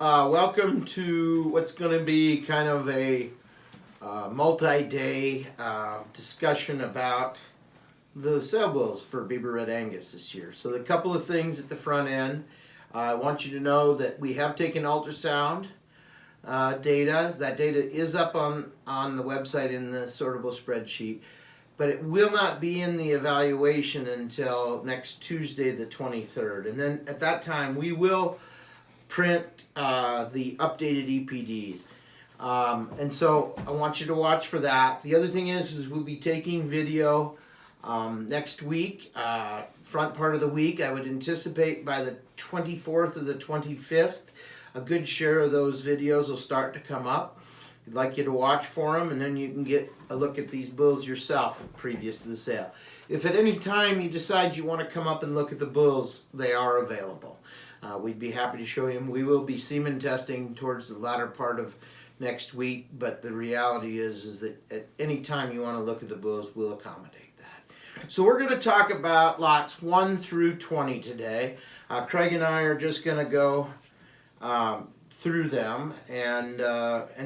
Welcome to what's going to be kind of a multi-day discussion about the sale bulls for Bieber Red Angus this year. So, a couple of things at the front end. I want you to know that we have taken ultrasound data. That data is up on the website in the sortable spreadsheet, but it will not be in the evaluation until next Tuesday, the 23rd. And then at that time, we will print the updated EPDs. And so I want you to watch for that. The other thing is we'll be taking video next week, front part of the week. I would anticipate by the 24th or the 25th, a good share of those videos will start to come up. I'd like you to watch for them, and then you can get a look at these bulls yourself previous to the sale. If at any time you decide you want to come up and look at the bulls, they are available. We'd be happy to show you them. We will be semen testing towards the latter part of next week, but the reality is that at any time you want to look at the bulls, we'll accommodate that. So we're going to talk about lots 1 through 20 today. Craig and I are just going to go through them and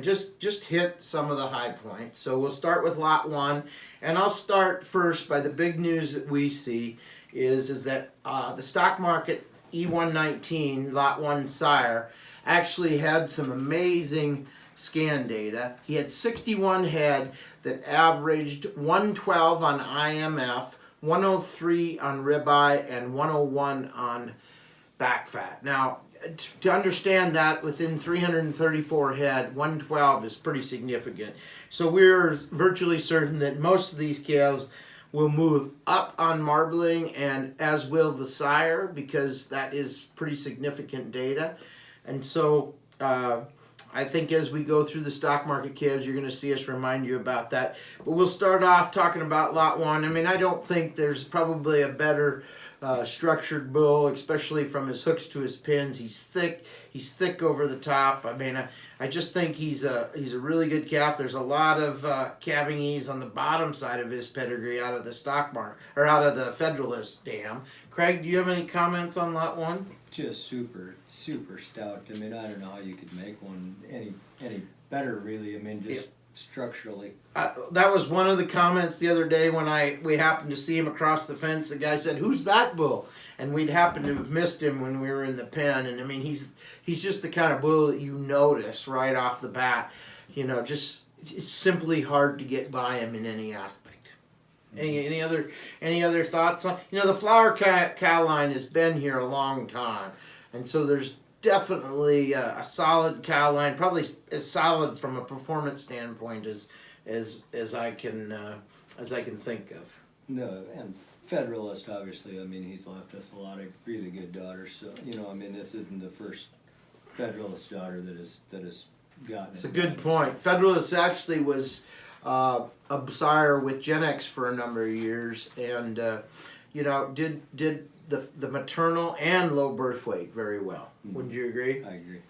just hit some of the high points. So we'll start with lot 1, and I'll start first by the big news that we see is that the stock market E119 lot 1 sire actually had some amazing scan data. He had 61 head that averaged 112 on IMF, 103 on ribeye, and 101 on back fat. Now, to understand that within 334 head, 112 is pretty significant. So we're virtually certain that most of these calves will move up on marbling, and as will the sire, because that is pretty significant data. And so I think as we go through the stock market calves, you're going to see us remind you about that. But we'll start off talking about lot 1. I mean, I don't think there's probably a better structured bull, especially from his hooks to his pins. He's thick over the top. I mean, I just think he's a really good calf. There's a lot of calving ease on the bottom side of his pedigree out of the stock market, or out of the Federalist dam. Craig, do you have any comments on lot 1? Just super stout. I mean, I don't know how you could make one any better, really. I mean, just structurally. That was one of the comments the other day when we happened to see him across the fence. The guy said, "Who's that bull?" And we'd happened to have missed him when we were in the pen. And I mean, he's just the kind of bull that you notice right off the bat. You know, just it's simply hard to get by him in any aspect. Any other thoughts on? You know, the flower cow line has been here a long time, and so there's definitely a solid cow line, probably as solid from a performance standpoint as I can think of. No, and Federalist, obviously. I mean, he's left us a lot of really good daughters. So you know, I mean, this isn't the first Federalist daughter that has gotten. It's a good point. Federalist actually was a sire with Gen X for a number of years, and you know, did the maternal and low birth weight very well. Mm-hmm. Wouldn't you agree? I agree.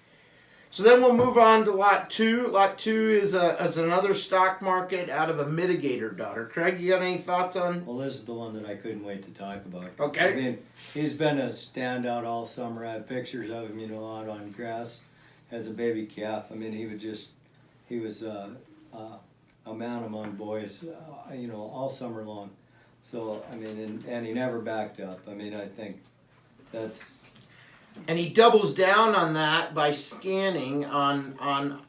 So then we'll move on to lot 2. Lot 2 is another stock market out of a mitigator daughter. Craig, you got any thoughts on? Well, this is the one that I couldn't wait to talk about. Okay. I mean, he's been a standout all summer. I have pictures of him, you know, out on grass as a baby calf. I mean, he was a man among boys, you know, all summer long. So, I mean, and he never backed up. I mean, I think that's... And he doubles down on that by scanning on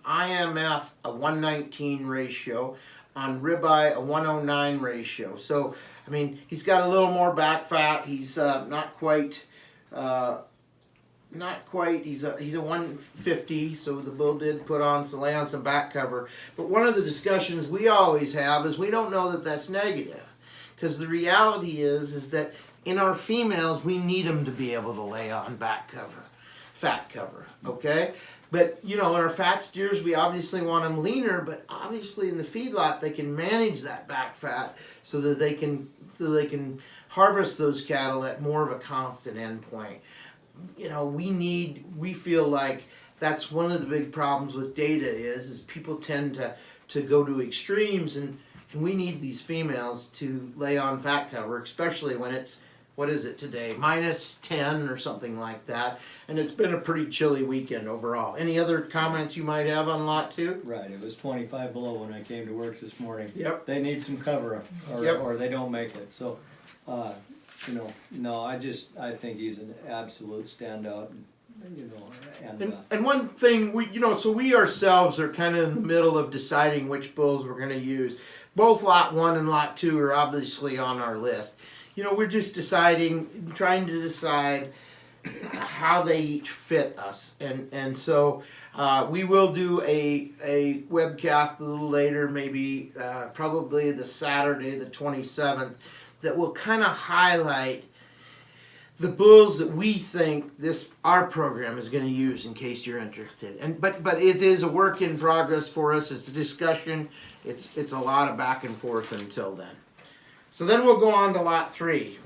IMF a 119 ratio, on ribeye a 109 ratio. So, I mean, he's got a little more back fat. He's not quite, he's a 150, so the bull did lay on some back cover. But one of the discussions we always have is we don't know that that's negative. Because the reality is that in our females, we need them to be able to lay on back cover, fat cover, okay? But, you know, in our fat steers, we obviously want them leaner, but obviously in the feedlot, they can manage that back fat so that they can harvest those cattle at more of a constant endpoint. You know, we feel like that's one of the big problems with data is people tend to go to extremes, and we need these females to lay on fat cover, especially when it's what is it today? -10 or something like that. And it's been a pretty chilly weekend overall. Any other comments you might have on lot 2? Right, it was 25 below when I came to work this morning. Yep. They need some cover, or they don't make it, so, no, I think he's an absolute standout, And one thing, we ourselves are kind of in the middle of deciding which bulls we're going to use. Both lot 1 and lot 2 are obviously on our list. We're just trying to decide how they each fit us. And so we will do a webcast a little later, maybe probably the Saturday, the 27th, that will kind of highlight the bulls that we think our program is going to use, in case you're interested. But it is a work in progress for us. It's a discussion. It's a lot of back and forth until then. So then we'll go on to lot 3.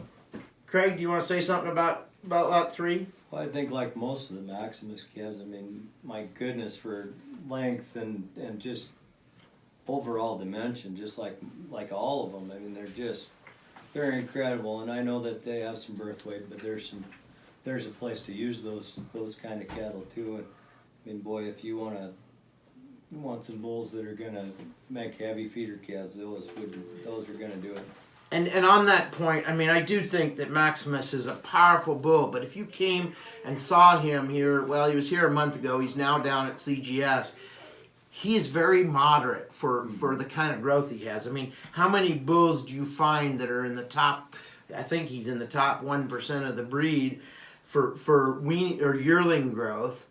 Craig, do you want to say something about lot 3? Well, I think like most of the Maximus calves, I mean, my goodness, for length and just overall dimension, just like all of them. I mean, they're incredible, and I know that they have some birth weight, but there's a place to use those kind of cattle too. And I mean, boy, if you want some bulls that are gonna make heavy feeder calves, those are gonna do it. And on that point, I mean, I do think that Maximus is a powerful bull, but if you came and saw him here, well, he was here a month ago, he's now down at CGS, he is very moderate for the kind of growth he has. I mean, how many bulls do you find that are in the top, I think he's in the top 1% of the breed for wean or yearling growth,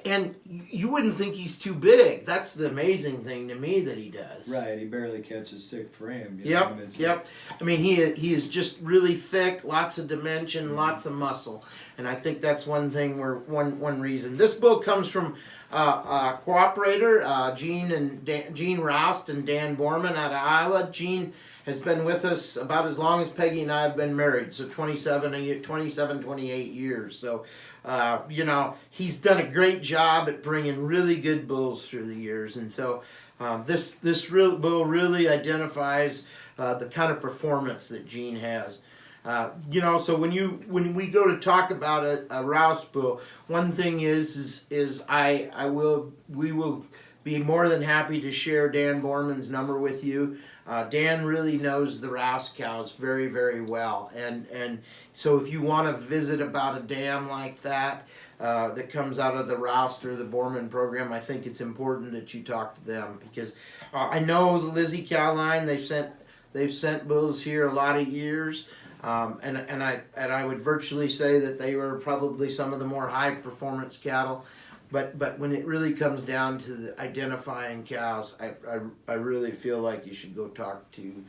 and you wouldn't think he's too big. That's the amazing thing to me that he does. Right, he barely catches sick frame. Yep. I mean, he is just really thick, lots of dimension, lots of muscle, and I think that's one thing one reason. This bull comes from cooperator Gene Roust and Dan Borman out of Iowa. Gene has been with us about as long as Peggy and I have been married, so 28 years. So, he's done a great job at bringing really good bulls through the years. And so this bull really identifies the kind of performance that Gene has. So when we go to talk about a Roust bull, one thing is we will be more than happy to share Dan Borman's number with you. Dan really knows the Roust cows very, very well, and so if you want to visit about a dam like that that comes out of the Roust or the Borman program, I think it's important that you talk to them, because I know the Lizzie cow line, they've sent bulls here a lot of years. And I would virtually say that they were probably some of the more high performance cattle, but when it really comes down to the identifying cows, I really feel like you should go talk to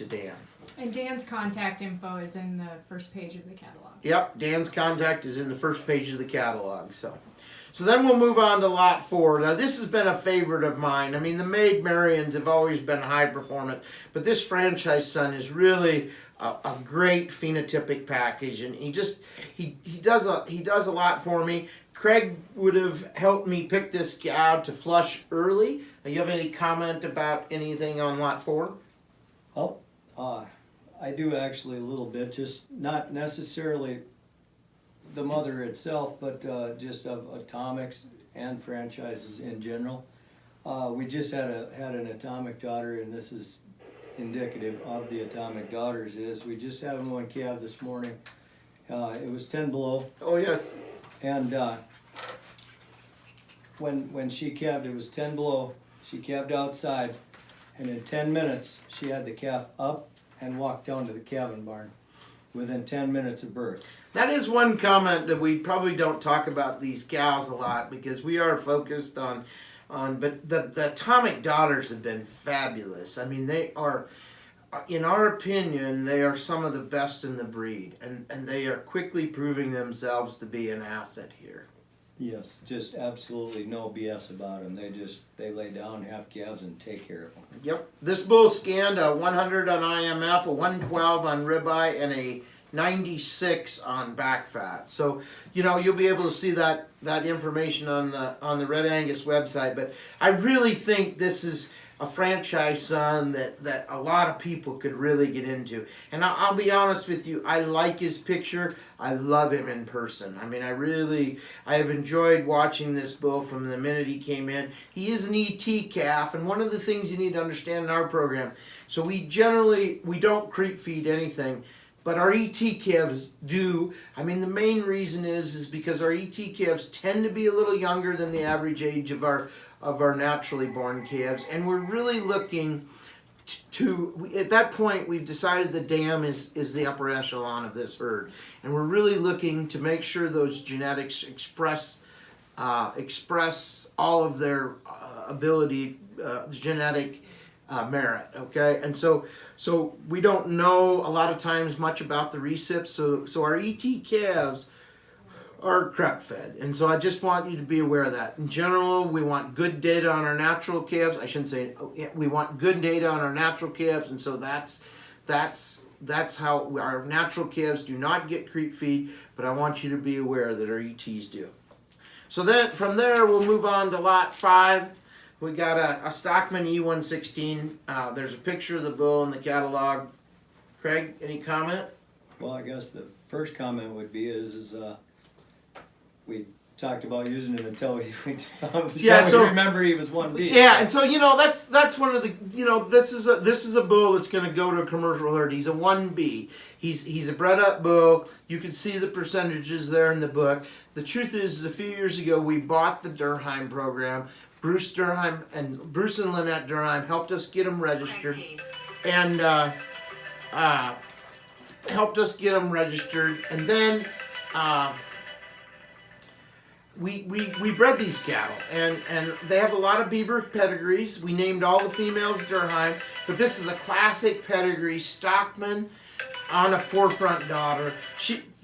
Dan. And Dan's contact info is in the first page of the catalog. Yep, Dan's contact is in the first page of the catalog. So then we'll move on to lot 4. Now this has been a favorite of mine. I mean, the Maid Marians have always been high performance, but this franchise son is really a great phenotypic package, and he does a lot for me. Craig would have helped me pick this cow to flush early. You have any comment about anything on lot 4? Oh, I do actually a little bit, just not necessarily the mother itself, but just of atomics and franchises in general. We just had an atomic daughter, and this is indicative of the atomic daughters. We just had one calf this morning. It was 10 below. Oh yes. And when she calved, it was 10 below. She calved outside, and in 10 minutes she had the calf up and walked down to the calving barn within 10 minutes of birth. That is one comment that we probably don't talk about these cows a lot, because we are focused on but the atomic daughters have been fabulous. I mean, they are, in our opinion, they are some of the best in the breed, and they are quickly proving themselves to be an asset here. Yes, just absolutely no BS about them. They lay down, have calves, and take care of them. Yep. This bull scanned a 100 on IMF, a 112 on ribeye, and a 96 on back fat. So, you'll be able to see that information on the Red Angus website. But I really think this is a franchise son that a lot of people could really get into. And I'll be honest with you, I like his picture. I love him in person. I mean, I have enjoyed watching this bull from the minute he came in. He is an ET calf, and one of the things you need to understand in our program, so we don't creep feed anything. But our ET calves do. I mean, the main reason is because our ET calves tend to be a little younger than the average age of our naturally born calves, and we're really looking at that point. We've decided the dam is the upper echelon of this herd, and we're really looking to make sure those genetics express all of their ability, genetic merit. Okay, and so we don't know a lot of times much about the recips. So our ET calves are crop fed, and so I just want you to be aware of that. In general, we want good data on our natural calves. I shouldn't say we want good data on our natural calves, and so that's how our natural calves do not get creep feed. But I want you to be aware that our ETs do. So then from there we'll move on to lot 5. We got a Stockman E116. There's a picture of the bull in the catalog. Craig, any comment? Well, I guess the first comment would be we talked about using it until we remember he was 1B. Yeah, and so that's one of the this is a bull that's going to go to a commercial herd. He's a 1B. He's a bred up bull. You can see the percentages there in the book. The truth is a few years ago we bought the Durheim program. Bruce and Lynette Durheim helped us get him registered, and and then we bred these cattle, and they have a lot of Bieber pedigrees. We named all the females Durheim, but this is a classic pedigree Stockman on a forefront daughter.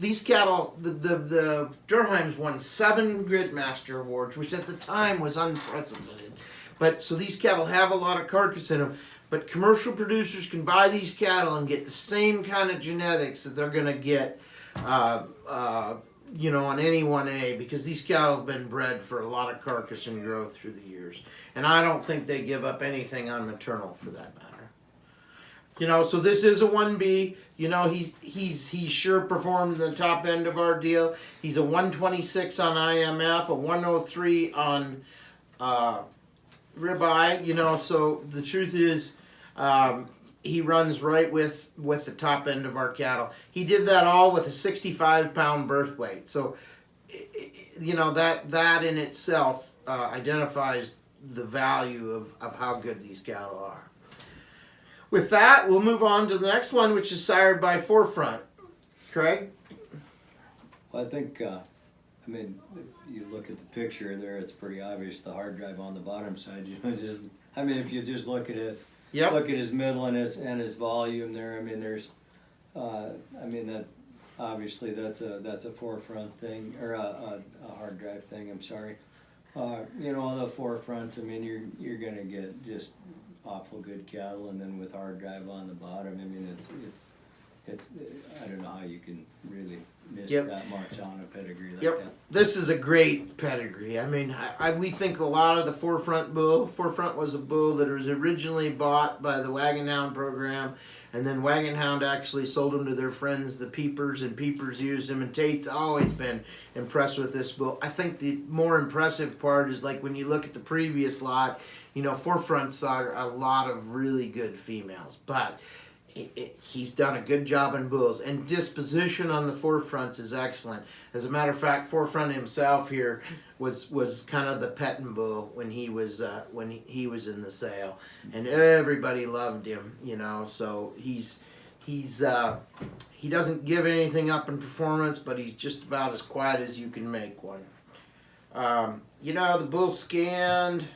These cattle, the Durheims won 7 Gridmaster awards, which at the time was unprecedented. But so these cattle have a lot of carcass in them. But commercial producers can buy these cattle and get the same kind of genetics that they're going to get, on any 1A, because these cattle have been bred for a lot of carcass and growth through the years. And I don't think they give up anything on maternal for that matter. So this is a 1B. He's sure performed the top end of our deal. He's a 126 on IMF, a 103 on ribeye. So the truth is, he runs right with the top end of our cattle. He did that all with a 65-pound birth weight. So, that in itself identifies the value of how good these cattle are. With that, we'll move on to the next one, which is sired by Forefront. Craig? Well, I think, if you look at the picture there, it's pretty obvious the hard drive on the bottom side. If you just look at it, look at his middle and his volume there. That obviously that's a Forefront thing, or a hard drive thing. I'm sorry. The Forefronts. You're gonna get just awful good cattle, and then with hard drive on the bottom, it's I don't know how you can really miss that much on a pedigree like that. This is a great pedigree. We think a lot of the Forefront bull. Forefront was a bull that was originally bought by the Wagon Hound program, and then Wagon Hound actually sold him to their friends, the Peepers, and Peepers used him, and Tate's always been impressed with this bull. I think the more impressive part is when you look at the previous lot, Forefront saw a lot of really good females, but he's done a good job in bulls, and disposition on the Forefronts is excellent. As a matter of fact, Forefront himself here was kind of the petting bull when he was in the sale, and everybody loved him. So he doesn't give anything up in performance, but he's just about as quiet as you can make one. The bull scanned.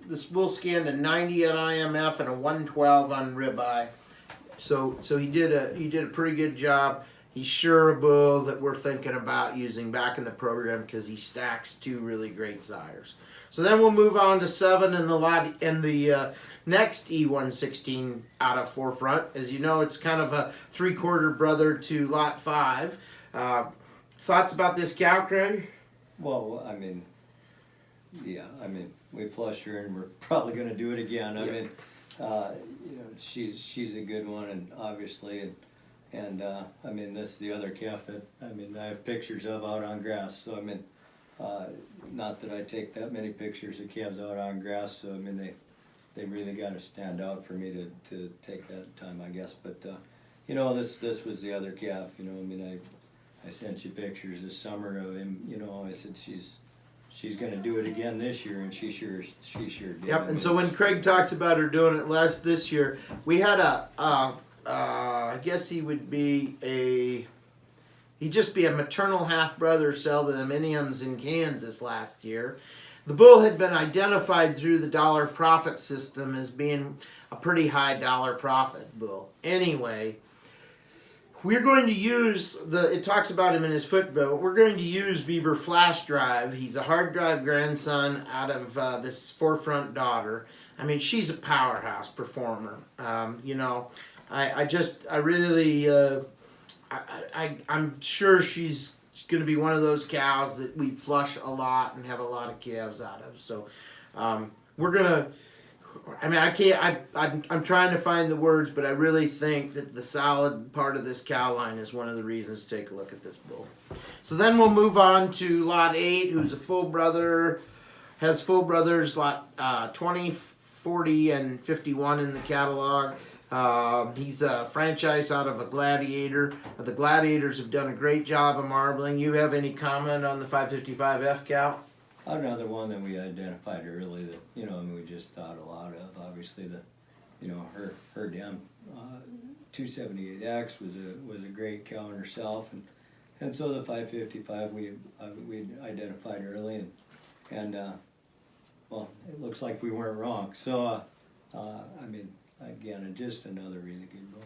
This bull scanned a 90 on IMF and a 112 on ribeye, so he did a pretty good job. He's sure a bull that we're thinking about using back in the program because he stacks 2 really great sires. So then we'll move on to 7 in the lot and the next E116 out of Forefront. As you know, it's kind of a 3/4 brother to lot 5. Thoughts about this cow, Craig? Well, yeah, I mean, we flushed her and we're probably gonna do it again. I Yeah. mean, you know, she's a good one, and obviously, and I mean, this is the other calf that, I mean, I have pictures of out on grass, so I mean, not that I take that many pictures of calves out on grass, so I mean, they really gotta stand out for me to take that time, I guess, but, you know, this was the other calf, you know, I mean, I sent you pictures this summer of him, you know, I said, she's gonna do it again this year, and she sure did. Yep. I And mean, so when Craig talks about her doing it this year, we had I guess he'd just be a maternal half brother sell to the Miniums in Kansas last year. The bull had been identified through the dollar profit system as being a pretty high dollar profit bull. Anyway, we're going to use it talks about him in his footnote. We're going to use Bieber flash drive. He's a hard drive grandson out of this forefront daughter. I mean, she's a powerhouse performer. You know, I'm sure she's going to be one of those cows that we flush a lot and have a lot of calves out of. So we're going to, I mean, I can't, I'm trying to find the words, but I really think that the solid part of this cow line is one of the reasons to take a look at this bull. So then we'll move on to lot 8, who's a full brother, has full brothers, lot 20, 40, and 51 in the catalog. He's a franchise out of a Gladiator. The Gladiators have done a great job of marbling. You have any comment on the 555F cow? another one that we identified early that, you know, I mean, we just thought a lot of. Obviously, you know, her damn 278X was a great cow in herself, and so the 555 we identified early, and well, it looks like we weren't wrong. So I mean, again, just another really good bull.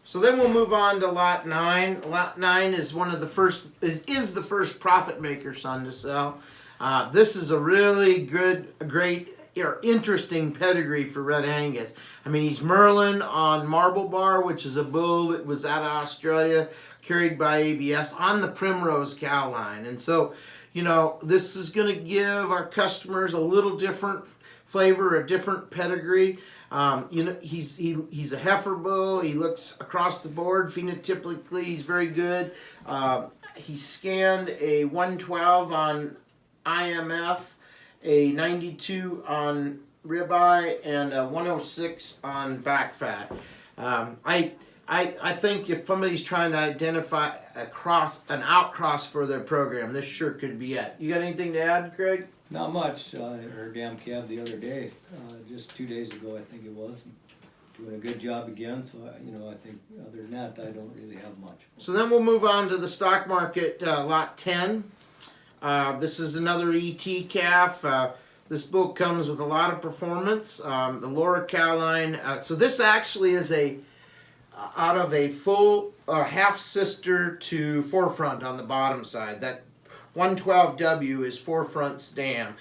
So then we'll move on to lot 9. Lot 9 is one of the first is the first profit maker son to sell. This is a really great, interesting pedigree for Red Angus. I mean, he's Merlin on Marble Bar, which is a bull that was out of Australia, carried by ABS on the Primrose cow line. And so, you know, this is going to give our customers a little different flavor, a different pedigree. You know, he's a heifer bull. He looks across the board phenotypically. He's very good. He scanned a 112 on IMF, a 92 on ribeye, and a 106 on back fat. I think if somebody's trying to identify an outcross for their program, this sure could be it. You got anything to add, Craig? Not much. Her damn calf the other day, just 2 days ago, I think it was. Doing a good job again. So you know, I think other than that, I don't really have much. So then we'll move on to the stock market, lot 10. This is another ET calf. This bull comes with a lot of performance. The Laura cow line. So this actually is out of a full or half sister to forefront on the bottom side. That 112W is forefront's dam.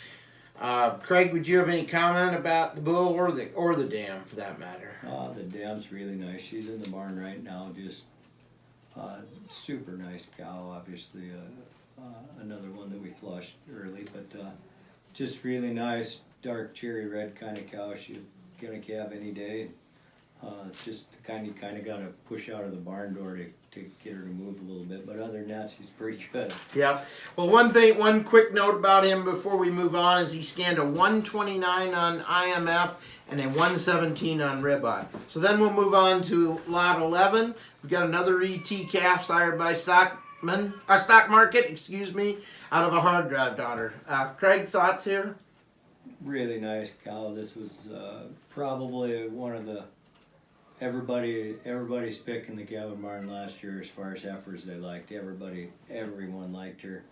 Craig, would you have any comment about the bull or the dam for that matter? The dam's really nice. She's in the barn right now. Just super nice cow. Obviously, another one that we flushed early, but just really nice, dark cherry red kind of cow. She's gonna calve any day. Just kind of got to push out of the barn door to get her to move a little bit, but other than that, she's pretty good. Yeah. Well, one quick note about him before we move on is he scanned a 129 on IMF and a 117 on ribeye. So then we'll move on to lot 11. We've got another ET calf sired by stock market, excuse me, out of a hard drive daughter. Craig, thoughts here? Really nice cow. This was probably one of the everybody's picking the Gavin Martin last year as far as heifers they liked. Everyone liked her.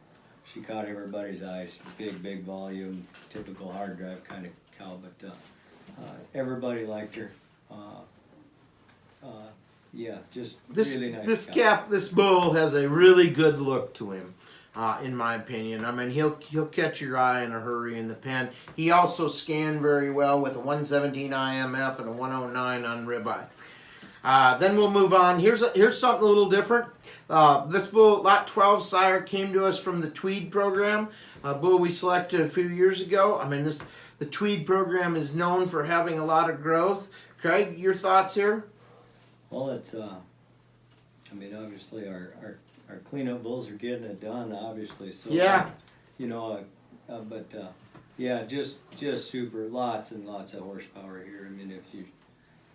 She caught everybody's eyes. Big volume, typical hard drive kind of cow, but everybody liked her. Yeah, just really nice cow. This bull has a really good look to him, in my opinion. I mean, he'll catch your eye in a hurry in the pen. He also scanned very well with a 117 IMF and a 109 on ribeye. Then we'll move on. Here's something a little different. This bull, lot 12 sire, came to us from the Tweed program, a bull we selected a few years ago. I mean, the Tweed program is known for having a lot of growth. Craig, your thoughts here? Well, it's, I mean, obviously our cleanup bulls are getting it done, obviously, so. Yeah. You know, yeah, just super, lots and lots of horsepower here. I mean, if you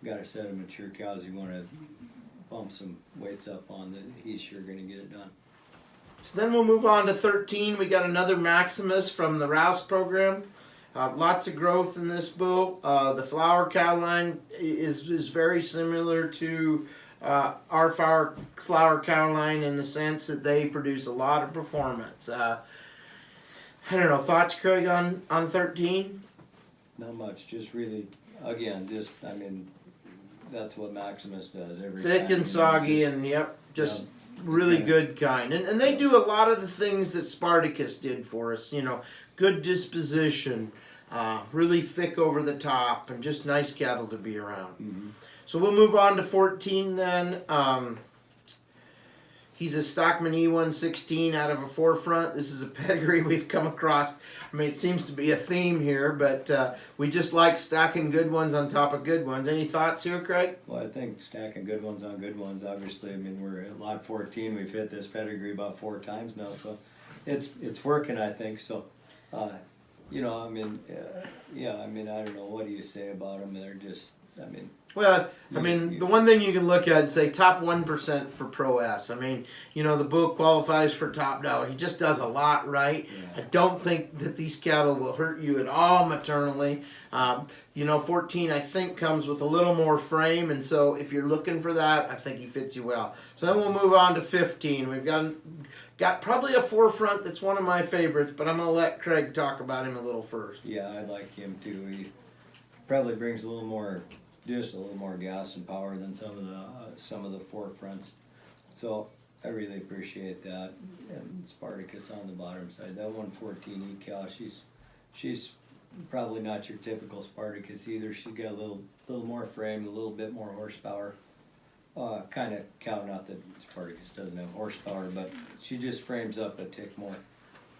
got a set of mature cows you wanna bump some weights up on, then he's sure gonna get it done. So then we'll move on to 13. We got another Maximus from the Rouse program. Lots of growth in this bull. The flower cow line is very similar to our flower cow line in the sense that they produce a lot of performance. I don't know, thoughts, Craig, on 13? Not much, just really, again, I mean, that's what Maximus does every time. Thick and soggy and just really good kind. And they do a lot of the things that Spartacus did for us, good disposition, really thick over the top, and just nice cattle to be around. Mm-hmm. So we'll move on to 14 then. He's a Stockman E116 out of a forefront. This is a pedigree we've come across. I mean, it seems to be a theme here, but we just like stacking good ones on top of good ones. Any thoughts here, Craig? Well, I think stacking good ones on good ones, obviously. I mean, we're at lot 14. We've hit this pedigree about 4 times now, so it's working, I think. So, I mean, I mean, I don't know. What do you say about them? They're just, I mean... Well, I mean, the one thing you can look at and say top 1% for Pro S. I mean, the bull qualifies for top dollar. He just does a lot right. Yeah. I don't think that these cattle will hurt you at all maternally. 14 I think comes with a little more frame, and so if you're looking for that, I think he fits you well. So then we'll move on to 15. We've got probably a forefront that's one of my favorites, but I'm going to let Craig talk about him a little first. Yeah, I like him too. He probably brings just a little more gas and power than some of the forefronts. So I really appreciate that. And Spartacus on the bottom side, that 114 cow, she's probably not your typical Spartacus either. She's got a little more frame, a little bit more horsepower. Kind of cow, not that Spartacus doesn't have horsepower, but she just frames up a tick more.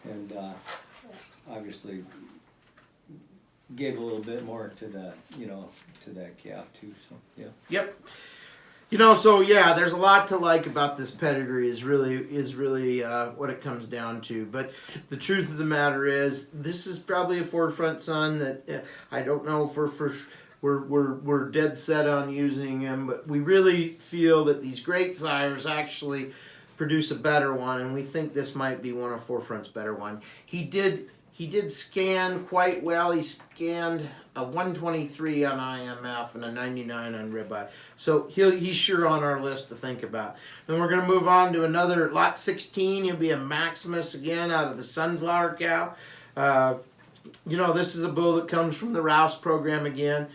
And obviously gave a little bit more to that, to that calf too, so, yeah. Yep. There's a lot to like about this pedigree is really what it comes down to. But the truth of the matter is, this is probably a forefront son that I don't know if we're dead set on using him, but we really feel that these great sires actually produce a better one, and we think this might be one of forefront's better one. He did scan quite well. He scanned a 123 on IMF and a 99 on ribeye. So he's sure on our list to think about. Then we're going to move on to another lot 16. He'll be a Maximus again out of the Sunflower cow. This is a bull that comes from the Rouse program again.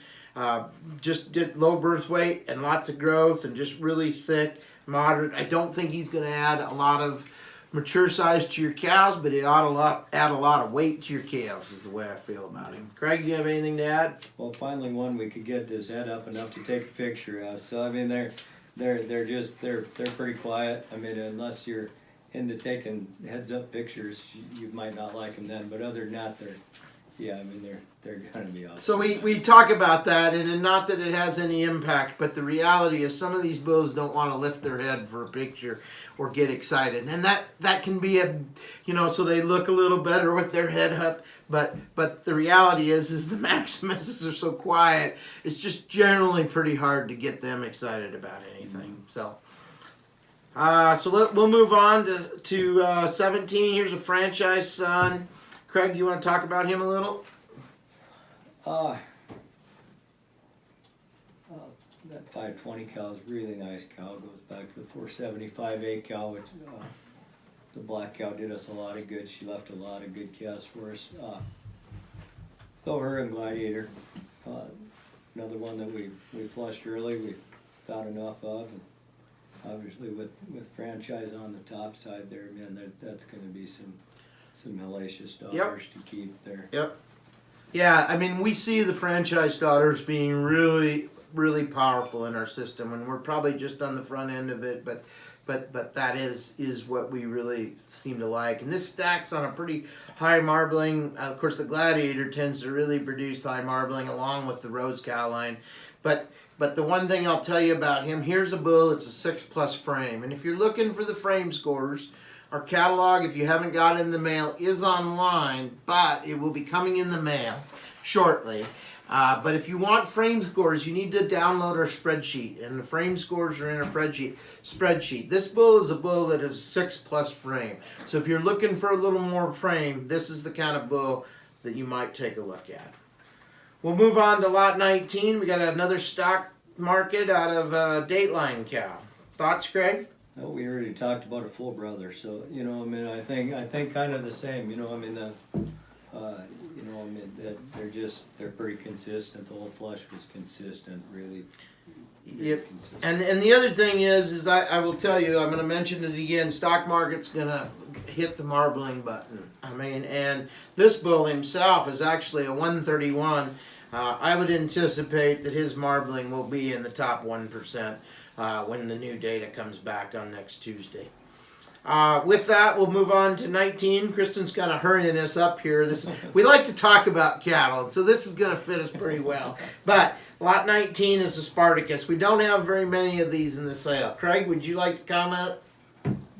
Just did low birth weight and lots of growth and just really thick, moderate. I don't think he's going to add a lot of mature size to your cows, but it ought to add a lot of weight to your calves is the way I feel about him. Craig, do you have anything to add? Well, finally one we could get his head up enough to take a picture of. So I mean, they're pretty quiet. I mean, unless you're into taking heads up pictures, you might not like them then. But other than that, they're gonna be awesome. So we talk about that, and not that it has any impact, but the reality is some of these bulls don't want to lift their head for a picture or get excited, and that can be so they look a little better with their head up. But the reality is the Maximuses are so quiet. It's just generally pretty hard to get them excited about anything. So we'll move on to 17. Here's a franchise son. Craig, you want to talk about him a little? That 520 cow is a really nice cow. It goes back to the 475A cow, which the black cow did us a lot of good. She left a lot of good calves for us. Though her and Gladiator, another one that we flushed early, we found enough of, and obviously with franchise on the top side there, man, that's going to be some hellacious dollars to keep there. Yep. Yeah, I mean, we see the franchise daughters being really, really powerful in our system, and we're probably just on the front end of it, but that is what we really seem to like. And this stacks on a pretty high marbling. Of course, the Gladiator tends to really produce high marbling along with the Rose cow line, but the one thing I'll tell you about him, here's a bull. It's a 6+ frame, and if you're looking for the frame scores. Our catalog, if you haven't got it in the mail, is online, but it will be coming in the mail shortly. But if you want frame scores, you need to download our spreadsheet, and the frame scores are in our spreadsheet. This bull is a bull that is 6+ frame. So if you're looking for a little more frame, this is the kind of bull that you might take a look at. We'll move on to lot 19. We got another stock market out of Dateline cow. Thoughts, Craig? Well, we already talked about a full brother, so I mean, I think kind of the same. I mean, they're pretty consistent. The whole flush was consistent, really. Yep. Consistent. And the other thing is I will tell you, I'm going to mention it again. Stock market's going to hit the marbling button. I mean, and this bull himself is actually a 131. I would anticipate that his marbling will be in the top 1%. When the new data comes back on next Tuesday. With that, we'll move on to 19. Kristen's kind of hurrying us up here. We like to talk about cattle, so this is going to fit us pretty well. But lot 19 is a Spartacus. We don't have very many of these in the sale. Craig, would you like to comment?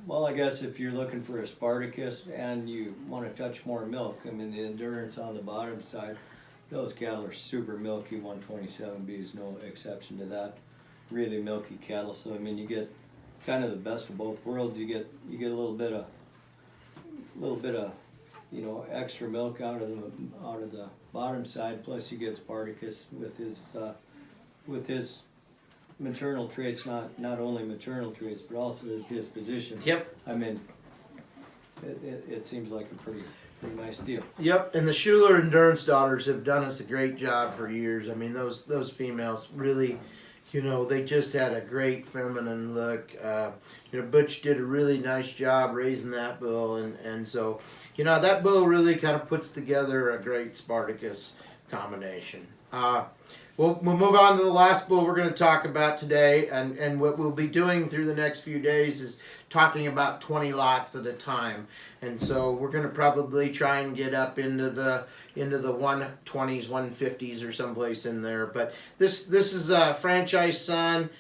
Well, I guess if you're looking for a Spartacus and you want to touch more milk, I mean, the endurance on the bottom side, those cattle are super milky. 127B is no exception to that. Really milky cattle, so I mean you get kind of the best of both worlds. You get a little bit of extra milk out of the bottom side. Plus you get Spartacus with his maternal traits, not only maternal traits but also his disposition. Yep. I mean it seems like a pretty nice deal. Yep, and the Schuler Endurance daughters have done us a great job for years. I mean those females really. They just had a great feminine look. Butch did a really nice job raising that bull, and so, that bull really kind of puts together a great Spartacus combination. We'll move on to the last bull we're going to talk about today, and what we'll be doing through the next few days is talking about 20 lots at a time. And so we're going to probably try and get up into the 120s, 150s or someplace in there. But this is a franchise son.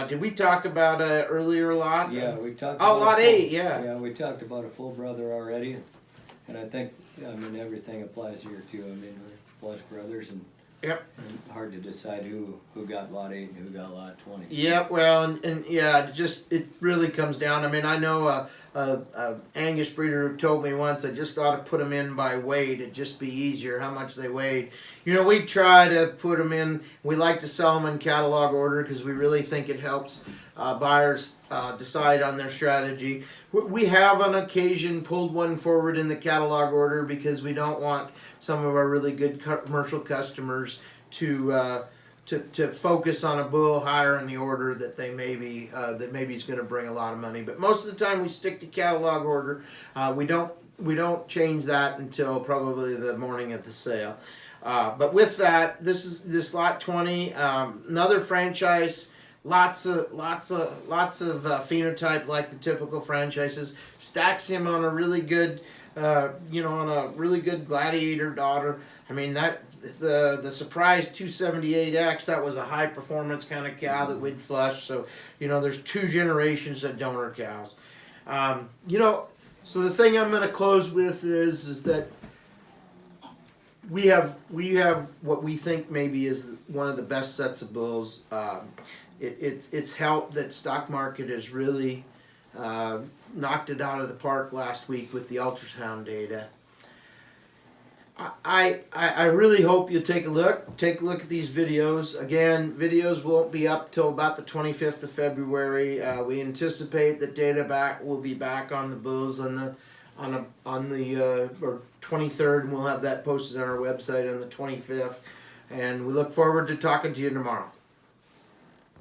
Did we talk about an earlier lot? Yeah, we talked about lot 8, yeah. Yeah, we talked about a full brother already. And I think, everything applies here too. I mean, we're flush brothers and yep. Hard to decide who got lot 8 and who got lot 20. Yep. Well, and yeah, it really comes down. I mean, I know a Angus breeder who told me once I just ought to put them in by weight. It'd just be easier how much they weighed. We try to put them in. We like to sell them in catalog order because we really think it helps buyers decide on their strategy. We have on occasion pulled one forward in the catalog order because we don't want some of our really good commercial customers to focus on a bull higher in the order that they maybe is going to bring a lot of money. But most of the time we stick to catalog order. We don't change that until probably the morning of the sale. But with that, this lot 20, another franchise. Lots of phenotype like the typical franchises. Stacks him on a really good, on a really good Gladiator daughter. I mean the Surprise 278X, that was a high performance kind of cow that we'd flush. So there's 2 generations of donor cows. So the thing I'm going to close with is that we have what we think maybe is one of the best sets of bulls. It's helped that stock market has really knocked it out of the park last week with the ultrasound data. I really hope you take a look at these videos. Again, videos won't be up till about the 25th of February. We anticipate that data will be back on the bulls on the 23rd, and we'll have that posted on our website on the 25th. And we look forward to talking to you tomorrow.